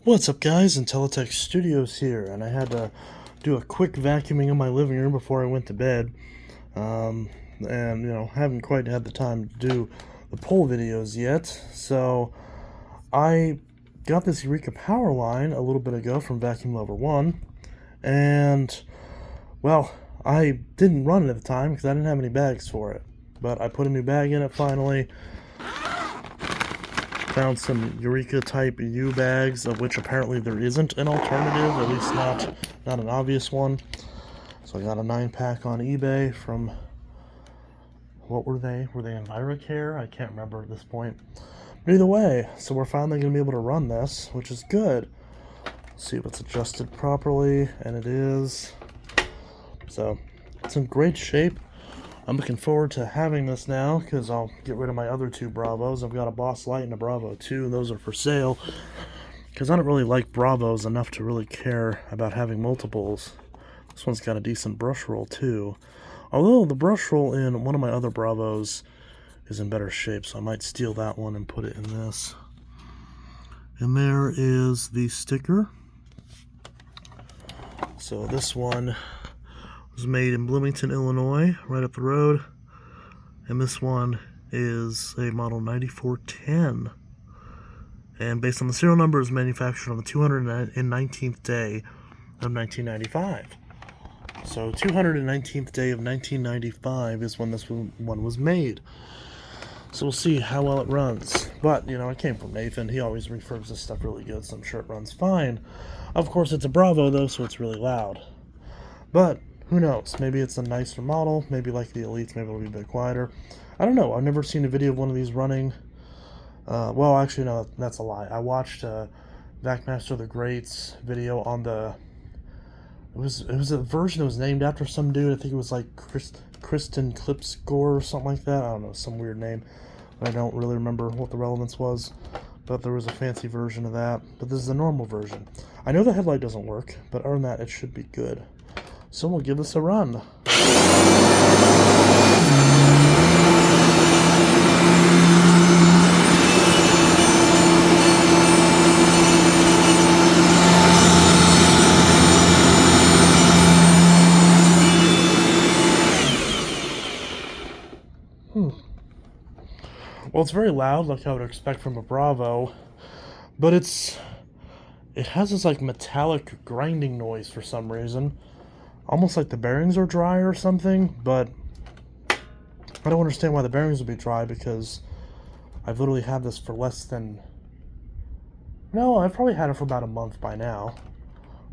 What's up, guys? Intellitech Studios here, and I had to do a quick vacuuming of my living room before I went to bed. And haven't quite had the time to do the poll videos yet, so I got this Eureka PowerLine a little bit ago from Vacuum Lover 1, and, well, I didn't run it at the time because I didn't have any bags for it, but I put a new bag in it finally. Found some Eureka type U bags, of which apparently there isn't an alternative, at least not an obvious one. So I got a 9-pack on eBay from, what were they? Were they Eureka? I can't remember at this point. But either way, so we're finally going to be able to run this, which is good. See if it's adjusted properly, and it is. So it's in great shape. I'm looking forward to having this now because I'll get rid of my other two Bravos. I've got a Boss Light and a Bravo 2. Those are for sale because I don't really like Bravos enough to really care about having multiples. This one's got a decent brush roll too. Although the brush roll in one of my other Bravos is in better shape, so I might steal that one and put it in this. And there is the sticker. So this one was made in Bloomington, Illinois, right up the road, and this one is a model 9410, and based on the serial number, is manufactured on the 219th day of 1995. So 219th day of 1995 is when this one was made. So we'll see how well it runs. But, it came from Nathan. He always refurbs this stuff really good, so I'm sure it runs fine. Of course, it's a Bravo, though, so it's really loud. But who knows? Maybe it's a nicer model. Maybe like the Elites, maybe it'll be a bit quieter. I don't know. I've never seen a video of one of these running. Well, actually, no, that's a lie. I watched Vacmaster the Great's video on the... It was a version that was named after some dude. I think it was like Kristen Klipscore or something like that. I don't know, some weird name. I don't really remember what the relevance was. But there was a fancy version of that. But this is a normal version. I know the headlight doesn't work, but other than that, it should be good. So we'll give this a run. Well, it's very loud, like I would expect from a Bravo, but it has this like metallic grinding noise for some reason. Almost like the bearings are dry or something, but I don't understand why the bearings would be dry because I've literally had this for less than... No, I've probably had it for about a month by now.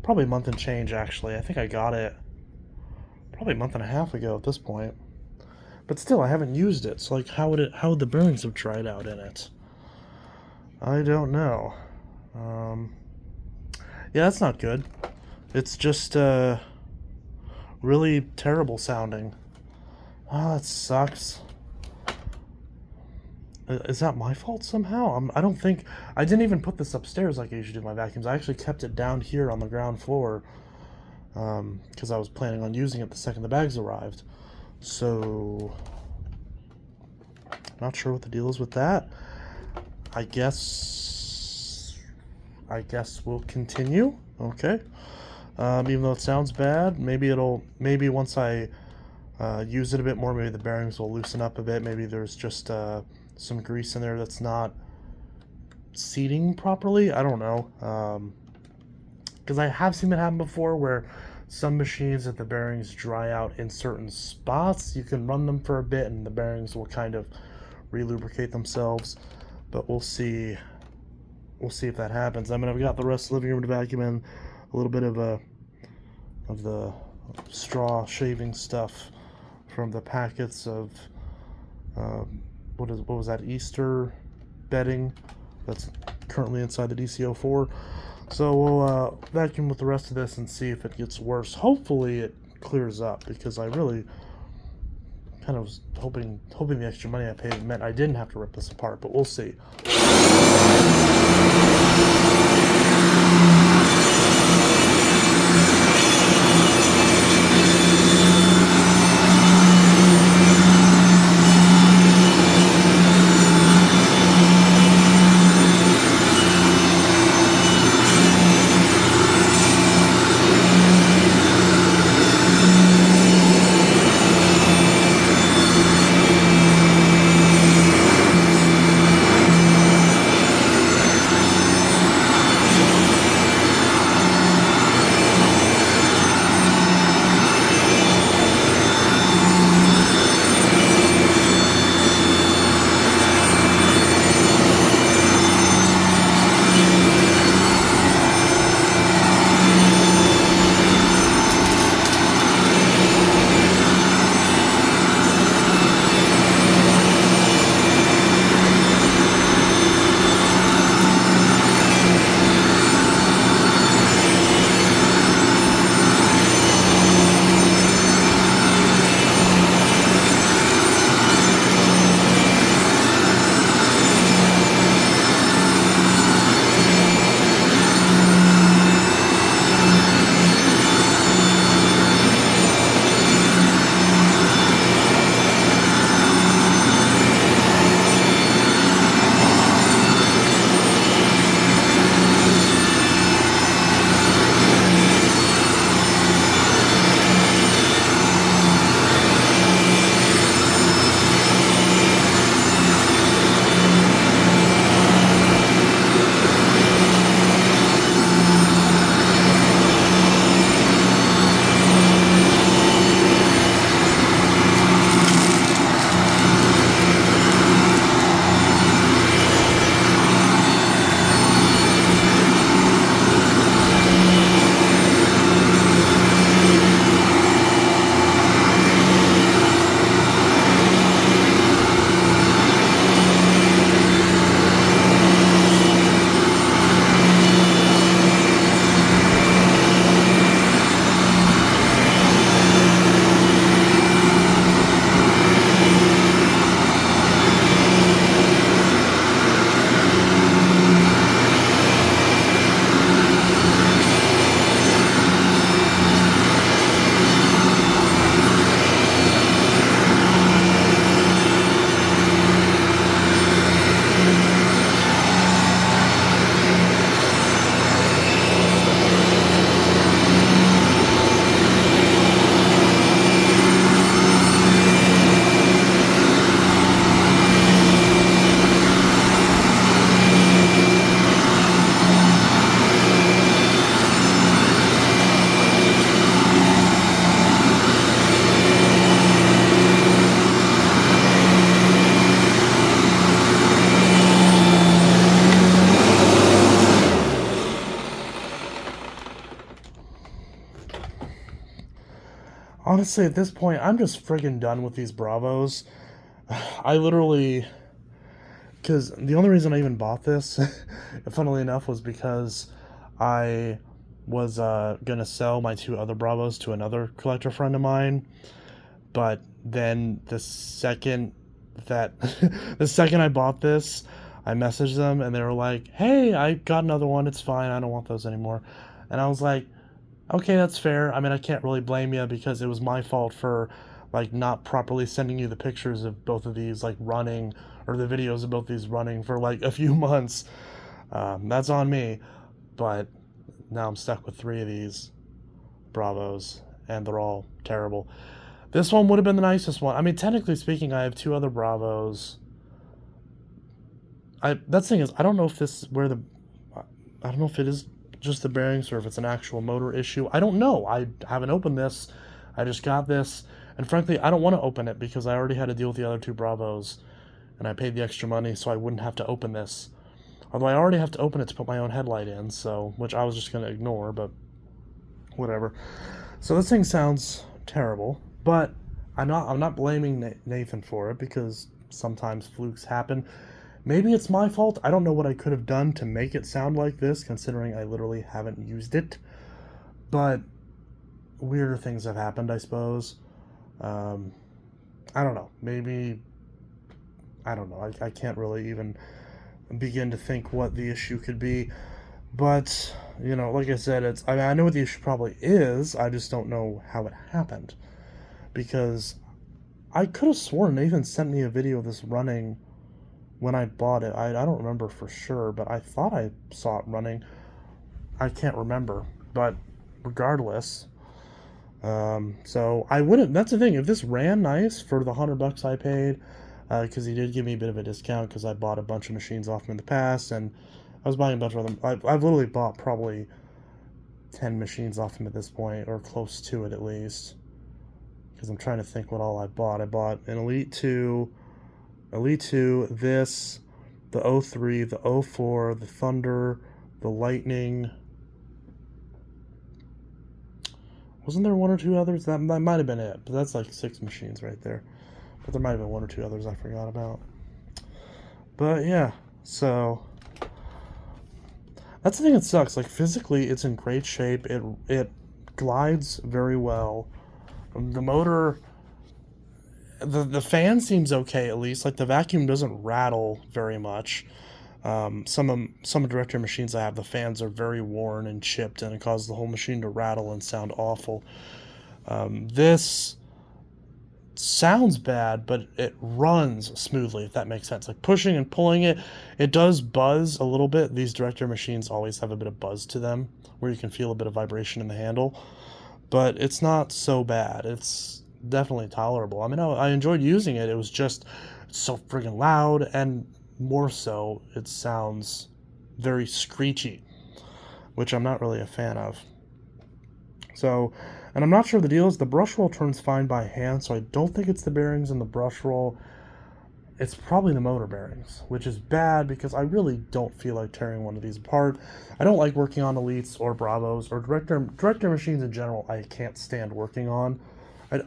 Probably a month and change, actually. I think I got it probably a month and a half ago at this point. But still, I haven't used it, so like how would the bearings have dried out in it? I don't know. Yeah, that's not good. It's just really terrible sounding. Oh, that sucks. Is that my fault somehow? I don't think... I didn't even put this upstairs like I usually do my vacuums. I actually kept it down here on the ground floor because I was planning on using it the second the bags arrived. So... not sure what the deal is with that. I guess we'll continue. Okay. Even though it sounds bad, maybe once I use it a bit more, maybe the bearings will loosen up a bit. Maybe there's just some grease in there that's not seating properly. I don't know. Because I have seen that happen before where some machines, if the bearings dry out in certain spots, you can run them for a bit and the bearings will kind of relubricate themselves. But we'll see. We'll see if that happens. I mean, I've got the rest of the living room to vacuum in. A little bit of the straw shaving stuff from the packets of what was that, Easter bedding that's currently inside the DC-04. So we'll vacuum with the rest of this and see if it gets worse. Hopefully it clears up because I really kind of was hoping the extra money I paid meant I didn't have to rip this apart, but we'll see. honestly, at this point, I'm just friggin' done with these Bravos. I literally... Because the only reason I even bought this, funnily enough, was because I was going to sell my 2 other Bravos to another collector friend of mine. But then the second that... the second I bought this, I messaged them and they were like, hey, I got another one. It's fine. I don't want those anymore. And I was like, okay, that's fair. I mean, I can't really blame you because it was my fault for like not properly sending you the pictures of both of these like running, or the videos of both these running for like a few months. That's on me. But now I'm stuck with 3 of these Bravos and they're all terrible. This one would have been the nicest one. I mean, technically speaking, I have 2 other Bravos. That's the thing is, I don't know if this is where I don't know if it is just the bearings or if it's an actual motor issue. I don't know. I haven't opened this. I just got this. And frankly, I don't want to open it because I already had to deal with the other 2 Bravos. And I paid the extra money so I wouldn't have to open this. Although I already have to open it to put my own headlight in, so which I was just going to ignore, but whatever. So this thing sounds terrible, but I'm not blaming Nathan for it because sometimes flukes happen. Maybe it's my fault. I don't know what I could have done to make it sound like this, considering I literally haven't used it. But weirder things have happened, I suppose. I don't know. Maybe... I don't know. I can't really even begin to think what the issue could be. But, you know, like I said, I know what the issue probably is. I just don't know how it happened. Because I could have sworn Nathan sent me a video of this running when I bought it. I don't remember for sure, but I thought I saw it running. I can't remember. But regardless, so I wouldn't... That's the thing. If this ran nice for the $100 I paid... because he did give me a bit of a discount because I bought a bunch of machines off him in the past, and I was buying a bunch of them. I've literally bought probably 10 machines off him at this point, or close to it at least, because I'm trying to think what all I bought. I bought an Elite 2, this, the 03, the 04, the Thunder, the Lightning. Wasn't there 1 or 2 others? That might have been it, but that's like 6 machines right there. But there might have been 1 or 2 others I forgot about. But yeah, so that's the thing that sucks. Like physically, it's in great shape. It glides very well. The motor, the fan seems okay at least. Like the vacuum doesn't rattle very much. Some director machines I have, the fans are very worn and chipped, and it causes the whole machine to rattle and sound awful. This sounds bad, but it runs smoothly, if that makes sense. Like pushing and pulling it does buzz a little bit. These director machines always have a bit of buzz to them, where you can feel a bit of vibration in the handle, but it's not so bad. It's definitely tolerable. I mean, I enjoyed using it. It was just so friggin' loud, and more so, it sounds very screechy, which I'm not really a fan of. So, and I'm not sure the deal is the brush roll turns fine by hand, so I don't think it's the bearings in the brush roll. It's probably the motor bearings, which is bad because I really don't feel like tearing one of these apart. I don't like working on Elites or Bravos or director machines in general. I can't stand working on.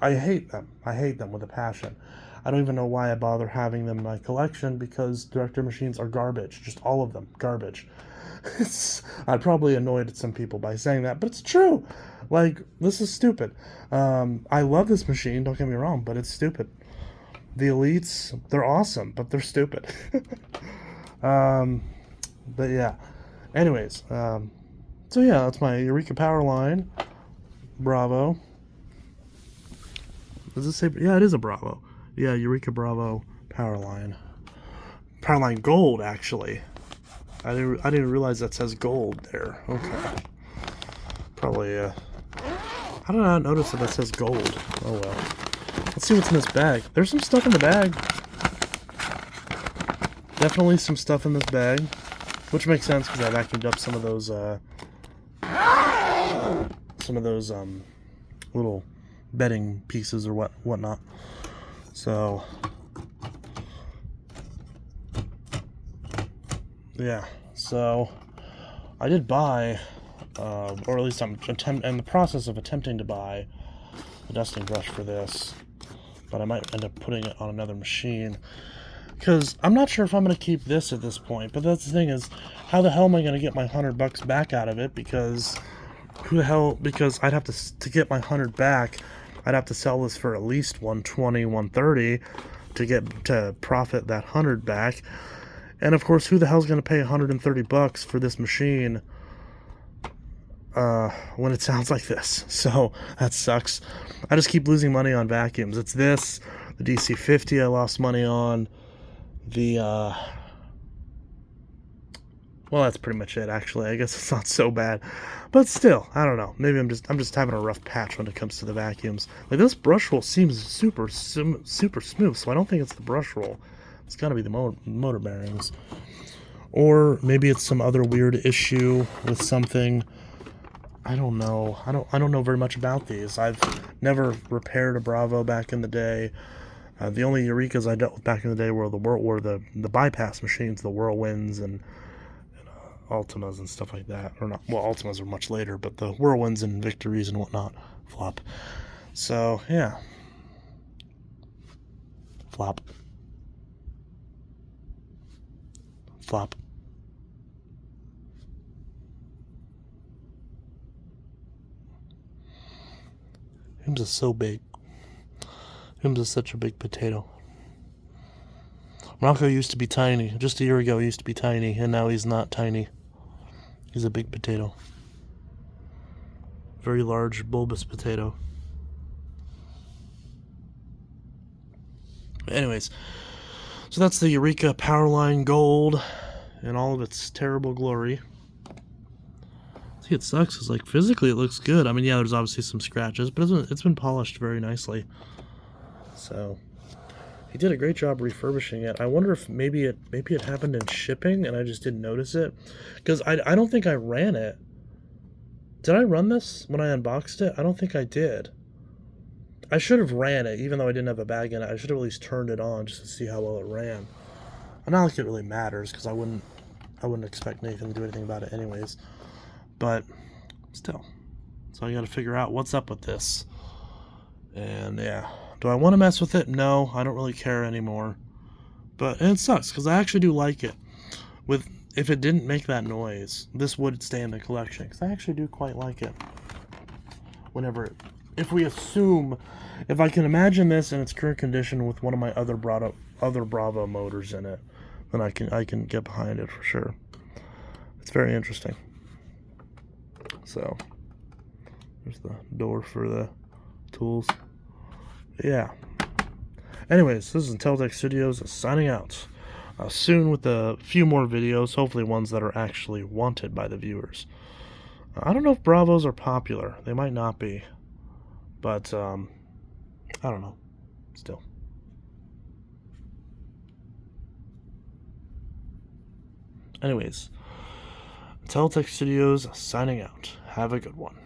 I hate them. I hate them with a passion. I don't even know why I bother having them in my collection, because director machines are garbage. Just all of them, garbage. I probably annoyed some people by saying that, but it's true. Like, this is stupid. I love this machine, don't get me wrong, but it's stupid. The Elites, they're awesome, but they're stupid. But yeah. Anyways, so yeah, that's my Eureka PowerLine Bravo. Does it say? Yeah, it is a Bravo. Yeah, Eureka Bravo PowerLine. PowerLine Gold, actually. I didn't realize that says gold there. Okay. Probably, how did I not notice that says gold? Oh well. Let's see what's in this bag. There's some stuff in the bag. Definitely some stuff in this bag. Which makes sense because I vacuumed up some of those little bedding pieces or whatnot. So yeah, so I did buy, or at least I'm in the process of attempting to buy the dusting brush for this, but I might end up putting it on another machine. Because I'm not sure if I'm going to keep this at this point, but that's the thing is, how the hell am I going to get my $100 back out of it? Because because I'd have to get my 100 back, I'd have to sell this for at least 120, 130 to profit that 100 back. And of course, who the hell's going to pay $130 for this machine when it sounds like this? So that sucks. I just keep losing money on vacuums. It's this, the DC50 I lost money on, the well, that's pretty much it, actually. I guess it's not so bad. But still, I don't know. Maybe I'm just having a rough patch when it comes to the vacuums. Like, this brush roll seems super smooth, so I don't think it's the brush roll. It's got to be the motor bearings. Or maybe it's some other weird issue with something. I don't know. I don't know very much about these. I've never repaired a Bravo back in the day. The only Eurekas I dealt with back in the day were the bypass machines, the Whirlwinds and Ultimas and stuff like that. Or not, well, Ultimas are much later, but the Whirlwinds and Victories and whatnot flop. So yeah, flop. Hims is so big. Hims is such a big potato. Rocco used to be tiny. Just a year ago, he used to be tiny, and now he's not tiny. He's a big potato. Very large, bulbous potato. Anyways, so that's the Eureka PowerLine Gold in all of its terrible glory. See, it sucks because, like, physically it looks good. I mean, yeah, there's obviously some scratches, but it's been polished very nicely. So he did a great job refurbishing it. I wonder if maybe it happened in shipping and I just didn't notice it, because I don't think I ran it. Did I run this when I unboxed it? I don't think I did. I should have ran it, even though I didn't have a bag in it. I should have at least turned it on just to see how well it ran. And not like it really matters, because I wouldn't expect Nathan to do anything about it anyways. But still, so I got to figure out what's up with this. And yeah, do I want to mess with it? No, I don't really care anymore. But and it sucks because I actually do like it. If it didn't make that noise, this would stay in the collection because I actually do quite like it. If I can imagine this in its current condition with one of my other Bravo motors in it, then I can get behind it for sure. It's very interesting. So there's the door for the tools. Yeah. Anyways, this is Intellitech Studios signing out. Soon with a few more videos, hopefully ones that are actually wanted by the viewers. I don't know if Bravos are popular. They might not be. But, I don't know. Still. Anyways, Intellitech Studios signing out. Have a good one.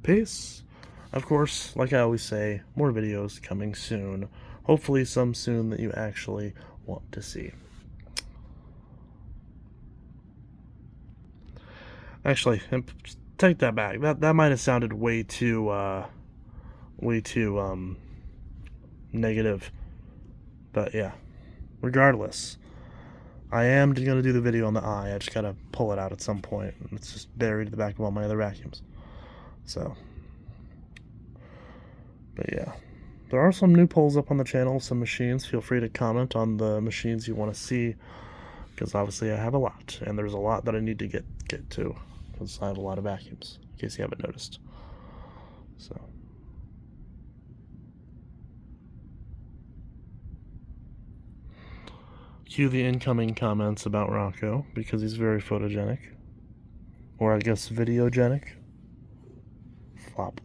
Peace. Of course, like I always say, more videos coming soon. Hopefully some soon that you actually want to see. Actually, take that back. That might have sounded way too negative. But yeah, regardless, I am going to do the video on the eye. I just got to pull it out at some point. It's just buried in the back of all my other vacuums. So, but yeah, there are some new polls up on the channel, some machines. Feel free to comment on the machines you want to see, because obviously I have a lot, and there's a lot that I need to get to, because I have a lot of vacuums, in case you haven't noticed. So, cue the incoming comments about Rocco, because he's very photogenic. Or I guess videogenic. Flop.